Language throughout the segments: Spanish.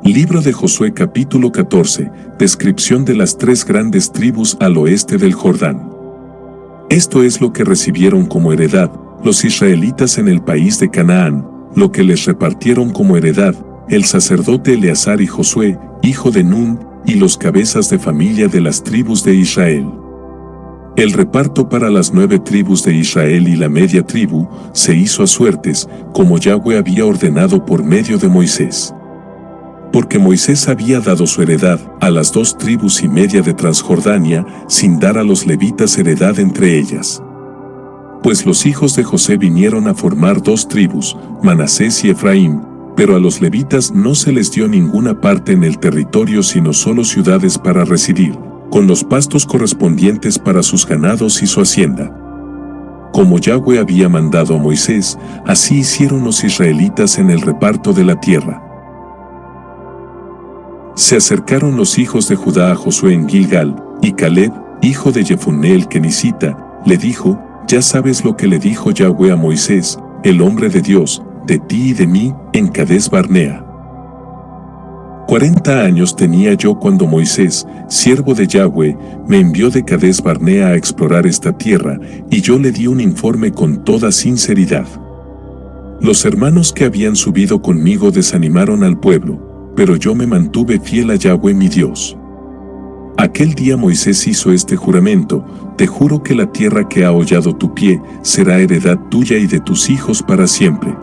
Libro de Josué capítulo 14, descripción de las tres grandes tribus al oeste del Jordán. Esto es lo que recibieron como heredad los israelitas en el país de Canaán, lo que les repartieron como heredad el sacerdote Eleazar y Josué, hijo de Nun, y los cabezas de familia de las tribus de Israel. El reparto para las 9 tribus de Israel y la media tribu se hizo a suertes, como Yahweh había ordenado por medio de Moisés. Porque Moisés había dado su heredad a las 2 tribus y media de Transjordania, sin dar a los levitas heredad entre ellas. Pues los hijos de José vinieron a formar 2 tribus, Manasés y Efraín, pero a los levitas no se les dio ninguna parte en el territorio sino solo ciudades para residir, con los pastos correspondientes para sus ganados y su hacienda. Como Yahweh había mandado a Moisés, así hicieron los israelitas en el reparto de la tierra. Se acercaron los hijos de Judá a Josué en Gilgal, y Caleb, hijo de Jefunné el Kenisita, le dijo: «Ya sabes lo que le dijo Yahweh a Moisés, el hombre de Dios, de ti y de mí, en Cades Barnea. 40 años tenía yo cuando Moisés, siervo de Yahweh, me envió de Cades Barnea a explorar esta tierra, y yo le di un informe con toda sinceridad. Los hermanos que habían subido conmigo desanimaron al pueblo, pero yo me mantuve fiel a Yahweh mi Dios. Aquel día Moisés hizo este juramento: te juro que la tierra que ha hollado tu pie será heredad tuya y de tus hijos para siempre,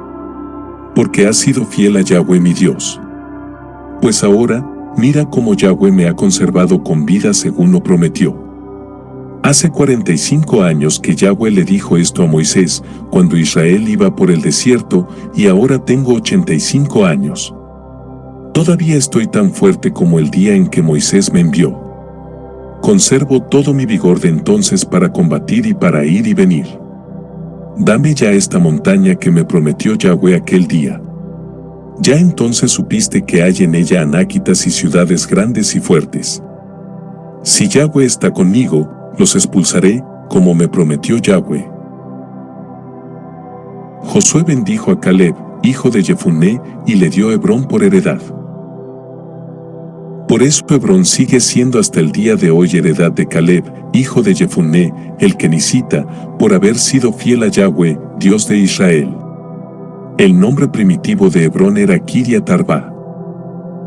porque has sido fiel a Yahweh mi Dios. Pues ahora, mira cómo Yahweh me ha conservado con vida según lo prometió». Hace 45 años que Yahweh le dijo esto a Moisés, cuando Israel iba por el desierto, y ahora tengo 85 años. Todavía estoy tan fuerte como el día en que Moisés me envió. Conservo todo mi vigor de entonces para combatir y para ir y venir. Dame ya esta montaña que me prometió Yahweh aquel día. Ya entonces supiste que hay en ella anáquitas y ciudades grandes y fuertes. Si Yahweh está conmigo, los expulsaré, como me prometió Yahweh. Josué bendijo a Caleb, hijo de Jefunné, y le dio Hebrón por heredad. Por eso Hebrón sigue siendo hasta el día de hoy heredad de Caleb, hijo de Jefunné, el Kenisita, por haber sido fiel a Yahweh, Dios de Israel. El nombre primitivo de Hebrón era Kiriat Arba.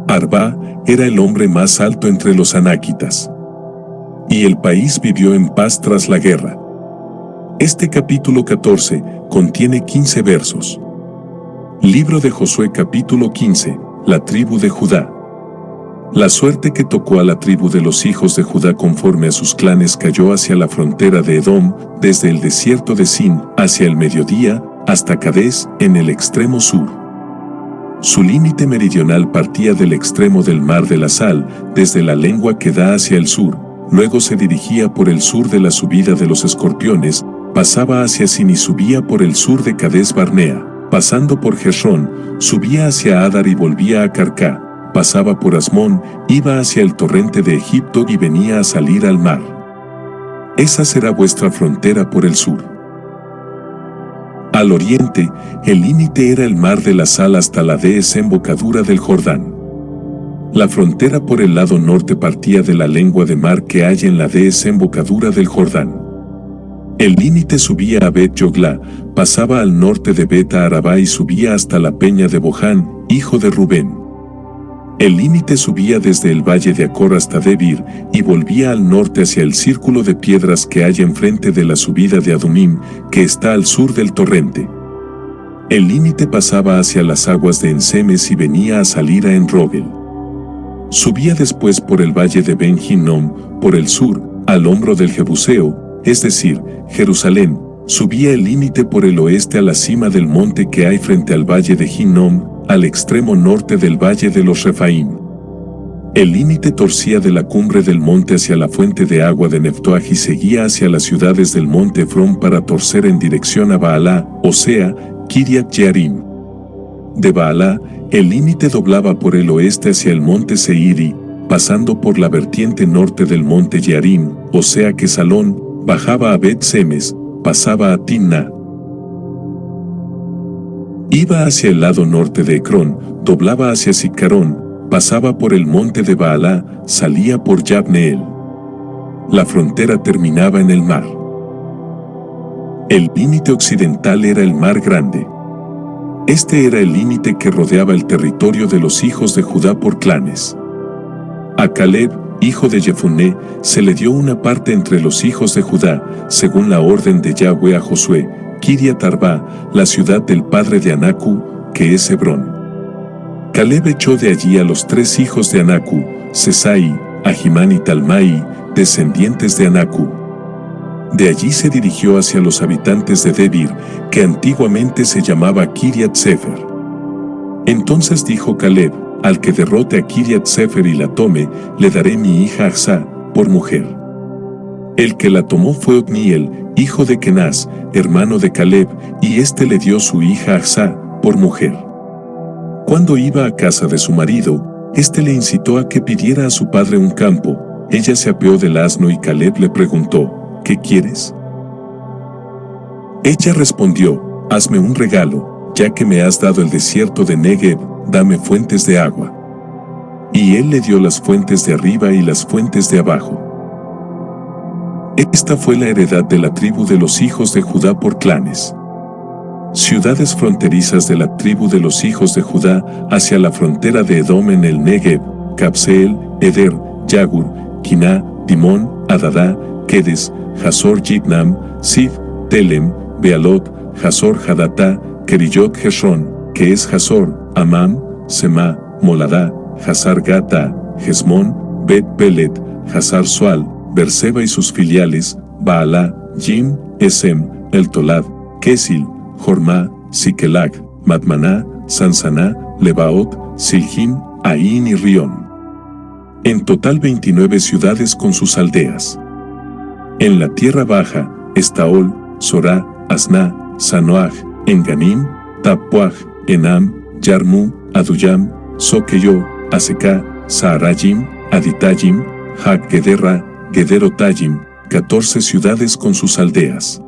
Arba era el hombre más alto entre los anáquitas. Y el país vivió en paz tras la guerra. Este capítulo 14 contiene 15 versos. Libro de Josué capítulo 15, la tribu de Judá. La suerte que tocó a la tribu de los hijos de Judá conforme a sus clanes cayó hacia la frontera de Edom, desde el desierto de Sin, hacia el mediodía, hasta Cades, en el extremo sur. Su límite meridional partía del extremo del mar de la Sal, desde la lengua que da hacia el sur, luego se dirigía por el sur de la subida de los Escorpiones, pasaba hacia Sin y subía por el sur de Cades Barnea, pasando por Hezrón, subía hacia Adar y volvía a Carcá, pasaba por Asmón, iba hacia el torrente de Egipto y venía a salir al mar. Esa será vuestra frontera por el sur. Al oriente, el límite era el mar de la Sal hasta la desembocadura del Jordán. La frontera por el lado norte partía de la lengua de mar que hay en la desembocadura del Jordán. El límite subía a Bet-Yoglá, pasaba al norte de Bet-Arabá y subía hasta la peña de Boján, hijo de Rubén. El límite subía desde el valle de Acor hasta Debir, y volvía al norte hacia el círculo de piedras que hay enfrente de la subida de Adumim, que está al sur del torrente. El límite pasaba hacia las aguas de Ensemes y venía a salir a Enrogel. Subía después por el valle de Ben Hinnom, por el sur, al hombro del Jebuseo, es decir, Jerusalén. Subía el límite por el oeste a la cima del monte que hay frente al valle de Hinnom, al extremo norte del valle de los Refaim. El límite torcía de la cumbre del monte hacia la fuente de agua de Neftoaj y seguía hacia las ciudades del monte Efrón para torcer en dirección a Baalá, o sea, Kiriat Jearim. De Baalá, el límite doblaba por el oeste hacia el monte Seir y, pasando por la vertiente norte del monte Jearim, o sea que Salón, bajaba a Bet-Semes, pasaba a Timna. Iba hacia el lado norte de Ecrón, doblaba hacia Sicarón, pasaba por el monte de Baalá, salía por Yabneel. La frontera terminaba en el mar. El límite occidental era el Mar Grande. Este era el límite que rodeaba el territorio de los hijos de Judá por clanes. A Caleb, hijo de Jefunné, se le dio una parte entre los hijos de Judá, según la orden de Yahweh a Josué, Kiriat Arba, la ciudad del padre de Anacu, que es Hebrón. Caleb echó de allí a los 3 hijos de Anacu, Sesai, Ahimán y Talmai, descendientes de Anacu. De allí se dirigió hacia los habitantes de Debir, que antiguamente se llamaba Kiriat Sefer. Entonces dijo Caleb: al que derrote a Kiriat Sefer y la tome, le daré mi hija Achsá por mujer. El que la tomó fue Otniel, hijo de Kenaz, hermano de Caleb, y éste le dio su hija Achsá por mujer. Cuando iba a casa de su marido, éste le incitó a que pidiera a su padre un campo. Ella se apeó del asno y Caleb le preguntó: ¿qué quieres? Ella respondió: hazme un regalo, ya que me has dado el desierto de Negev, dame fuentes de agua. Y él le dio las fuentes de arriba y las fuentes de abajo. Esta fue la heredad de la tribu de los hijos de Judá por clanes. Ciudades fronterizas de la tribu de los hijos de Judá hacia la frontera de Edom en el Negev: Cabseel, Eder, Yagur, Kiná, Dimón, Adadá, Kedes, Hazor Jitnam, Sif, Telem, Bealot, Hazor Hadatá, Keriyot Heshron, que es Hazor, Amam, Semá, Moladá, Hazar Gata, Hesmón, Bet Pelet, Hazar Sual, Berseba y sus filiales, Baalá, Jim, Esem, El Tolad, Kesil, Jormá, Siquelac, Madmaná, Sansaná, Lebaot, Silhim, Aín y Rión. En total 29 ciudades con sus aldeas. En la tierra baja, Estaol, Sorá, Asná, Sanoaj, Enganim, Tapuaj, Enam, Yarmu, Aduyam, Soqueyo, Aseká, Saarajim, Aditayim, Hak-Gederra, Gederotayim, 14 ciudades con sus aldeas.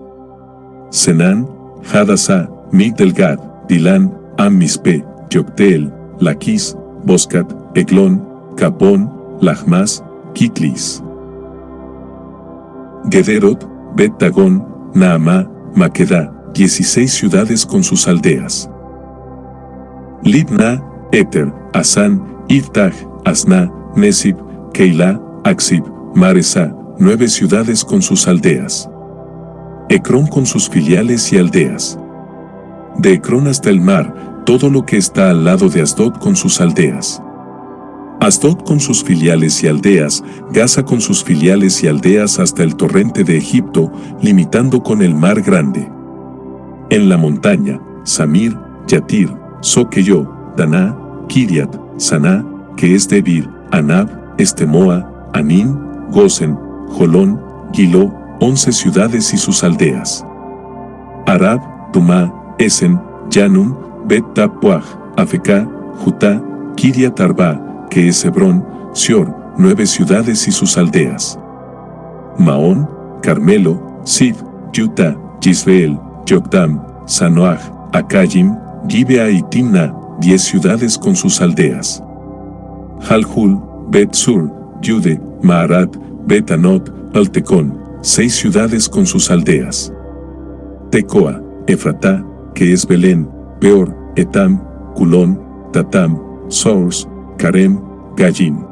Senán, Hadasá, Migdelgad, Dilán, Am-Mispe, Yocteel, Laquis, Boscat, Eglón, Capón, Lachmas, Kitlis. Gederot, Bet-Dagón, Naamá, Maquedá, 16 ciudades con sus aldeas. Libna, Eter, Asán, Iftach, Asná, Nesib, Keilah, Aksib, Maresa, 9 ciudades con sus aldeas. Ecrón con sus filiales y aldeas. De Ecrón hasta el mar, todo lo que está al lado de Asdod con sus aldeas. Asdod con sus filiales y aldeas, Gaza con sus filiales y aldeas hasta el torrente de Egipto, limitando con el Mar Grande. En la montaña, Samir, Yatir, Soqueyo, Daná, Kiriat, Saná, que es Debir, Anab, Estemoa, Anín, Gosen, Jolón, Gilo, 11 ciudades y sus aldeas. Arab, Tumá, Esen, Yanum, Bet-Tapuaj, Afecá, Jutá, Kiriat Arba, que es Hebrón, Sior, 9 ciudades y sus aldeas. Maón, Carmelo, Sif, Yuta, Yisreel, Yokdam, Sanoaj, Akayim, Gibea y Timna, 10 ciudades con sus aldeas. Jalhul, Bet-Sur, Yude, Maarat, Bet-Anot, Altecón, 6 ciudades con sus aldeas. Tecoa, Efratá, que es Belén, Peor, Etam, Culón, Tatam, Sors, Carem, Gallim.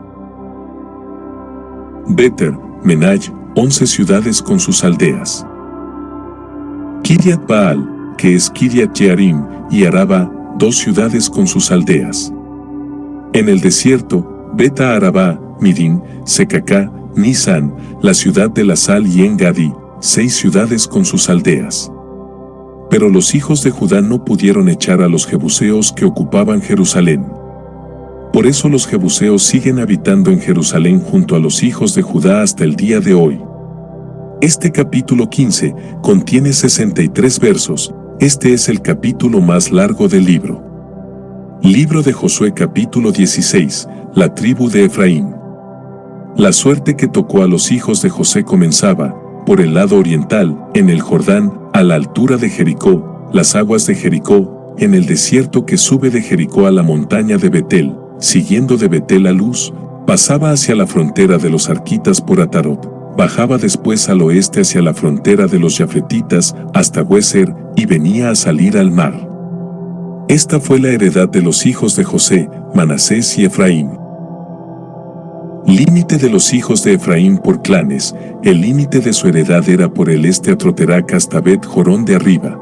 Beter, Menaj, 11 ciudades con sus aldeas. Kiriat Baal, que es Kiriat Jearim, y Araba, 2 ciudades con sus aldeas. En el desierto, Beta Arabá, Midín, Secacá, Nisan, la ciudad de la sal y En-Gadi, 6 ciudades con sus aldeas. Pero los hijos de Judá no pudieron echar a los jebuseos que ocupaban Jerusalén. Por eso los jebuseos siguen habitando en Jerusalén junto a los hijos de Judá hasta el día de hoy. Este capítulo 15 contiene 63 versos. Este es el capítulo más largo del libro. Libro de Josué capítulo 16, la tribu de Efraín. La suerte que tocó a los hijos de José comenzaba, por el lado oriental, en el Jordán, a la altura de Jericó, las aguas de Jericó, en el desierto que sube de Jericó a la montaña de Betel, siguiendo de Betel a Luz, pasaba hacia la frontera de los arquitas por Atarot, bajaba después al oeste hacia la frontera de los Jafletitas hasta Hueser y venía a salir al mar. Esta fue la heredad de los hijos de José, Manasés y Efraín. Límite de los hijos de Efraín por clanes. El límite de su heredad era por el este a Troterac hasta Bet Jorón de arriba.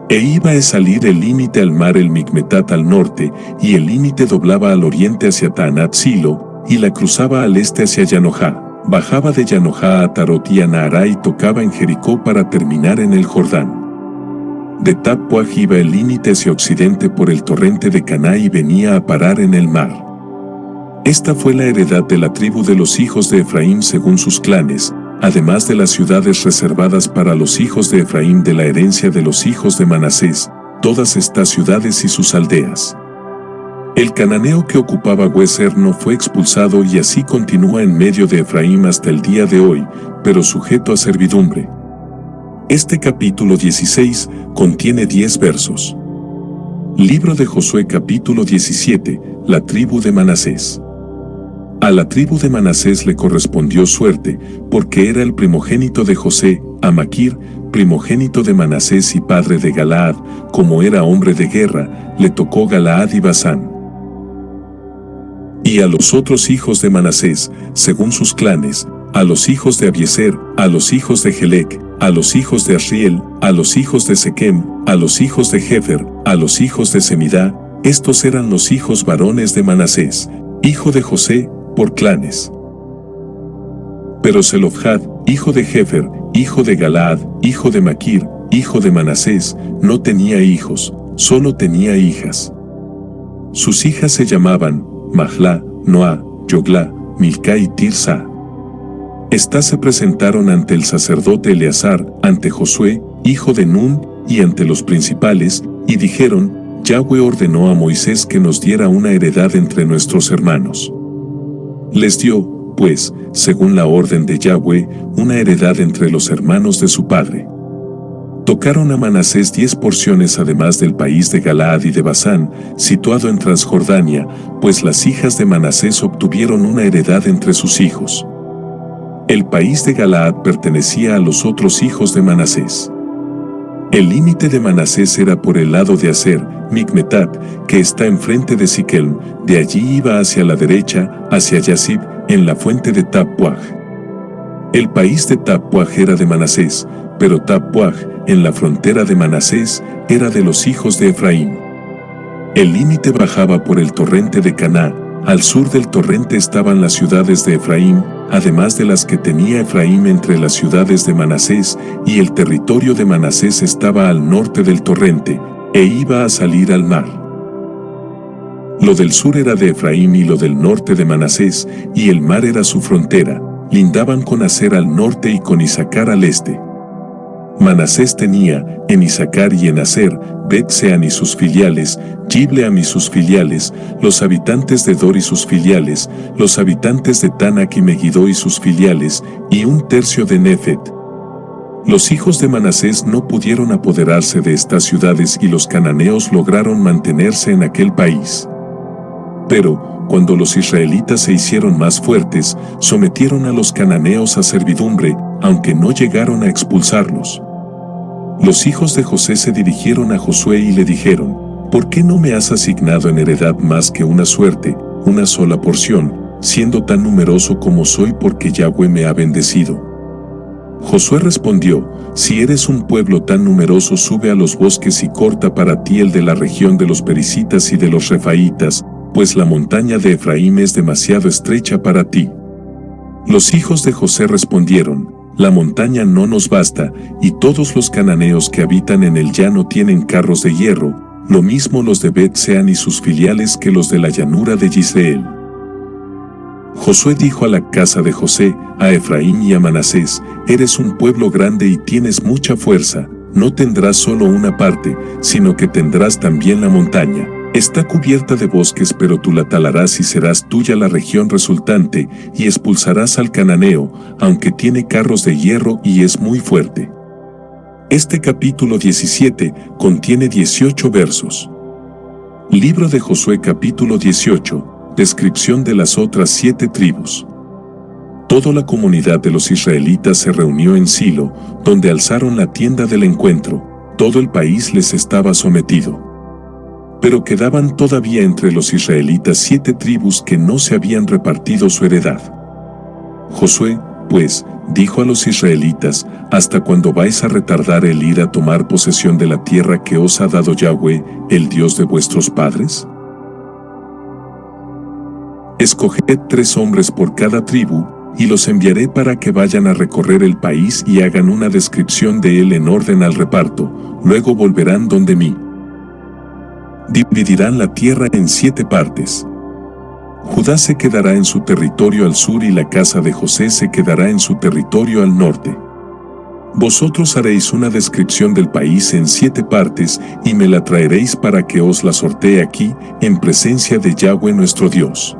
E iba a salir el límite al mar el Micmetat al norte, y el límite doblaba al oriente hacia Taanat Silo, y la cruzaba al este hacia Yanojá. Bajaba de Yanojá a Tarot y a Naará y tocaba en Jericó para terminar en el Jordán. De Tappuaj iba el límite hacia occidente por el torrente de Caná y venía a parar en el mar. Esta fue la heredad de la tribu de los hijos de Efraín según sus clanes, además de las ciudades reservadas para los hijos de Efraín de la herencia de los hijos de Manasés, todas estas ciudades y sus aldeas. El cananeo que ocupaba Hueser no fue expulsado y así continúa en medio de Efraín hasta el día de hoy, pero sujeto a servidumbre. Este capítulo 16 contiene 10 versos. Libro de Josué capítulo 17, la tribu de Manasés. A la tribu de Manasés le correspondió suerte, porque era el primogénito de José, a Maquir, primogénito de Manasés y padre de Galaad, como era hombre de guerra, le tocó Galaad y Basán. Y a los otros hijos de Manasés, según sus clanes, a los hijos de Abiezer, a los hijos de Helec, a los hijos de Asriel, a los hijos de Sequem, a los hijos de Jefer, a los hijos de Semidá, estos eran los hijos varones de Manasés, hijo de José, por clanes. Pero Zelofhad, hijo de Jefer, hijo de Galaad, hijo de Maquir, hijo de Manasés, no tenía hijos, solo tenía hijas. Sus hijas se llamaban Mahlá, Noá, Yoglá, Milcá y Tirsa. Estas se presentaron ante el sacerdote Eleazar, ante Josué, hijo de Nun, y ante los principales, y dijeron: Yahweh ordenó a Moisés que nos diera una heredad entre nuestros hermanos. Les dio, pues, según la orden de Yahweh, una heredad entre los hermanos de su padre. Tocaron a Manasés 10 porciones además del país de Galaad y de Basán, situado en Transjordania, pues las hijas de Manasés obtuvieron una heredad entre sus hijos. El país de Galaad pertenecía a los otros hijos de Manasés. El límite de Manasés era por el lado de Aser, Micmetat, que está enfrente de Siquelm, de allí iba hacia la derecha, hacia Yasib, en la fuente de Tappuaj. El país de Tappuaj era de Manasés, pero Tappuaj, en la frontera de Manasés, era de los hijos de Efraín. El límite bajaba por el torrente de Caná, al sur del torrente estaban las ciudades de Efraín, además de las que tenía Efraín entre las ciudades de Manasés, y el territorio de Manasés estaba al norte del torrente, e iba a salir al mar. Lo del sur era de Efraín y lo del norte de Manasés, y el mar era su frontera, lindaban con Aser al norte y con Isacar al este. Manasés tenía, en Isacar y en Aser, Bet-Sean y sus filiales, Gibleam y sus filiales, los habitantes de Dor y sus filiales, los habitantes de Tanak y Megiddo y sus filiales, y 1/3 de Nefet. Los hijos de Manasés no pudieron apoderarse de estas ciudades y los cananeos lograron mantenerse en aquel país. Pero, cuando los israelitas se hicieron más fuertes, sometieron a los cananeos a servidumbre, aunque no llegaron a expulsarlos. Los hijos de José se dirigieron a Josué y le dijeron: ¿Por qué no me has asignado en heredad más que una suerte, una sola porción, siendo tan numeroso como soy porque Yahweh me ha bendecido? Josué respondió: Si eres un pueblo tan numeroso, sube a los bosques y corta para ti el de la región de los perisitas y de los refaitas, pues la montaña de Efraín es demasiado estrecha para ti. Los hijos de José respondieron: La montaña no nos basta, y todos los cananeos que habitan en el llano tienen carros de hierro, lo mismo los de Bet-Sean y sus filiales que los de la llanura de Yisreel. Josué dijo a la casa de José, a Efraín y a Manasés: Eres un pueblo grande y tienes mucha fuerza, no tendrás solo una parte, sino que tendrás también la montaña. Está cubierta de bosques, pero tú la talarás y serás tuya la región resultante, y expulsarás al cananeo, aunque tiene carros de hierro y es muy fuerte. Este capítulo 17 contiene 18 versos. Libro de Josué capítulo 18, descripción de las otras 7 tribus. Toda la comunidad de los israelitas se reunió en Silo, donde alzaron la tienda del encuentro. Todo el país les estaba sometido. Pero quedaban todavía entre los israelitas 7 tribus que no se habían repartido su heredad. Josué, pues, dijo a los israelitas: ¿hasta cuándo vais a retardar el ir a tomar posesión de la tierra que os ha dado Yahweh, el Dios de vuestros padres? Escoged 3 hombres por cada tribu, y los enviaré para que vayan a recorrer el país y hagan una descripción de él en orden al reparto. Luego volverán donde mí. Dividirán la tierra en 7 partes. Judá se quedará en su territorio al sur y la casa de José se quedará en su territorio al norte. Vosotros haréis una descripción del país en 7 partes y me la traeréis para que os la sortee aquí, en presencia de Yahweh nuestro Dios.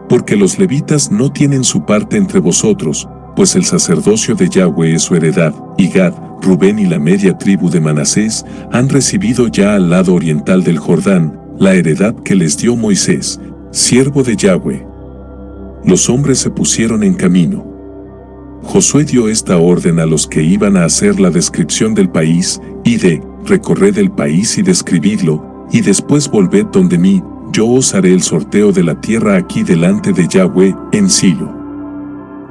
Porque los levitas no tienen su parte entre vosotros, pues el sacerdocio de Yahweh es su heredad, y Gad, Rubén y la media tribu de Manasés han recibido ya al lado oriental del Jordán la heredad que les dio Moisés, siervo de Yahweh. Los hombres se pusieron en camino. Josué dio esta orden a los que iban a hacer la descripción del país: id, recorred el país y describidlo, y después volved donde mí, yo os haré el sorteo de la tierra aquí delante de Yahweh, en Silo.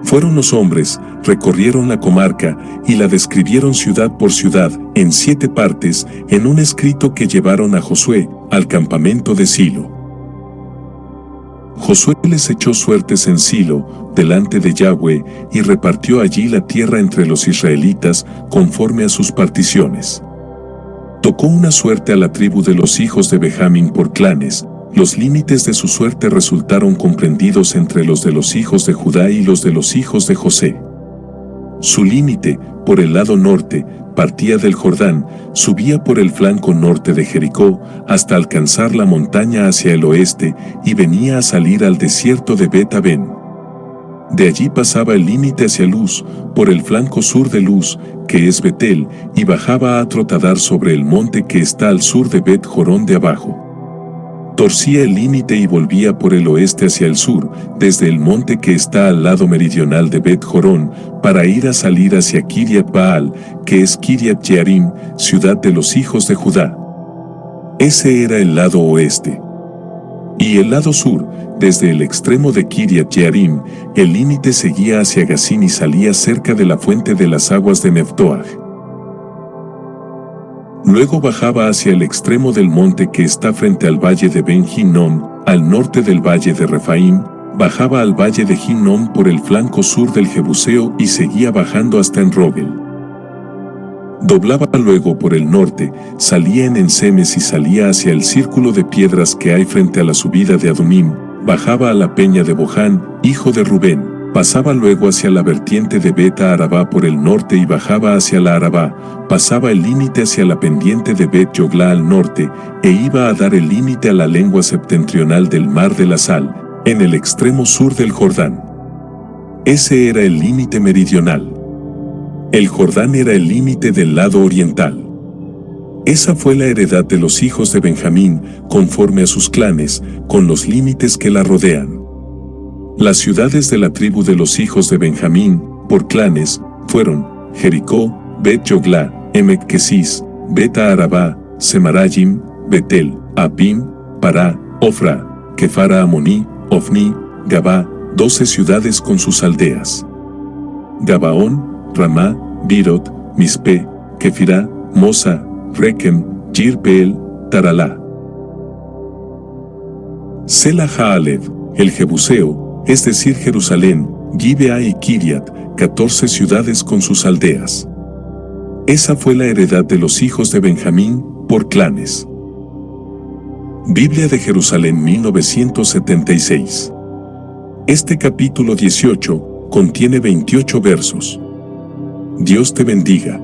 Fueron los hombres, recorrieron la comarca, y la describieron ciudad por ciudad, en 7 partes, en un escrito que llevaron a Josué, al campamento de Silo. Josué les echó suertes en Silo, delante de Yahweh, y repartió allí la tierra entre los israelitas, conforme a sus particiones. Tocó una suerte a la tribu de los hijos de Benjamín por clanes. Los límites de su suerte resultaron comprendidos entre los de los hijos de Judá y los de los hijos de José. Su límite, por el lado norte, partía del Jordán, subía por el flanco norte de Jericó, hasta alcanzar la montaña hacia el oeste, y venía a salir al desierto de Bet-Aven. De allí pasaba el límite hacia Luz, por el flanco sur de Luz, que es Betel, y bajaba a Trotadar sobre el monte que está al sur de Bet-Jorón de abajo. Torcía el límite y volvía por el oeste hacia el sur, desde el monte que está al lado meridional de Bet-Jorón, para ir a salir hacia Kiriat Baal, que es Kiriat Jearim, ciudad de los hijos de Judá. Ese era el lado oeste. Y el lado sur, desde el extremo de Kiriat Jearim, el límite seguía hacia Gazín y salía cerca de la fuente de las aguas de Neftoah. Luego bajaba hacia el extremo del monte que está frente al valle de Ben Hinnom, al norte del valle de Refaim, bajaba al valle de Hinnom por el flanco sur del Jebuseo y seguía bajando hasta Enrogel. Doblaba luego por el norte, salía en Ensemes y salía hacia el círculo de piedras que hay frente a la subida de Adumim, bajaba a la peña de Boján, hijo de Rubén. Pasaba luego hacia la vertiente de Beta Arabá por el norte y bajaba hacia la Arabá, pasaba el límite hacia la pendiente de Bet Yogla al norte, e iba a dar el límite a la lengua septentrional del mar de la Sal, en el extremo sur del Jordán. Ese era el límite meridional. El Jordán era el límite del lado oriental. Esa fue la heredad de los hijos de Benjamín, conforme a sus clanes, con los límites que la rodean. Las ciudades de la tribu de los hijos de Benjamín, por clanes, fueron Jericó, Bet-Yogla, Emek-Kesis, Beta-Arabá, Semarayim, Betel, Abim, Pará, Ofra, Kefara Amoní, Ofni, Gabá, 12 ciudades con sus aldeas. Gabaón, Ramá, Birot, Mispe, Kefirá, Mosa, Rekem, Jirpeel, Taralá. Sela Haalev, el Jebuseo, es decir Jerusalén, Gibea y Kiriat, 14 ciudades con sus aldeas. Esa fue la heredad de los hijos de Benjamín, por clanes. Biblia de Jerusalén 1976. Este capítulo 18 contiene 28 versos. Dios te bendiga.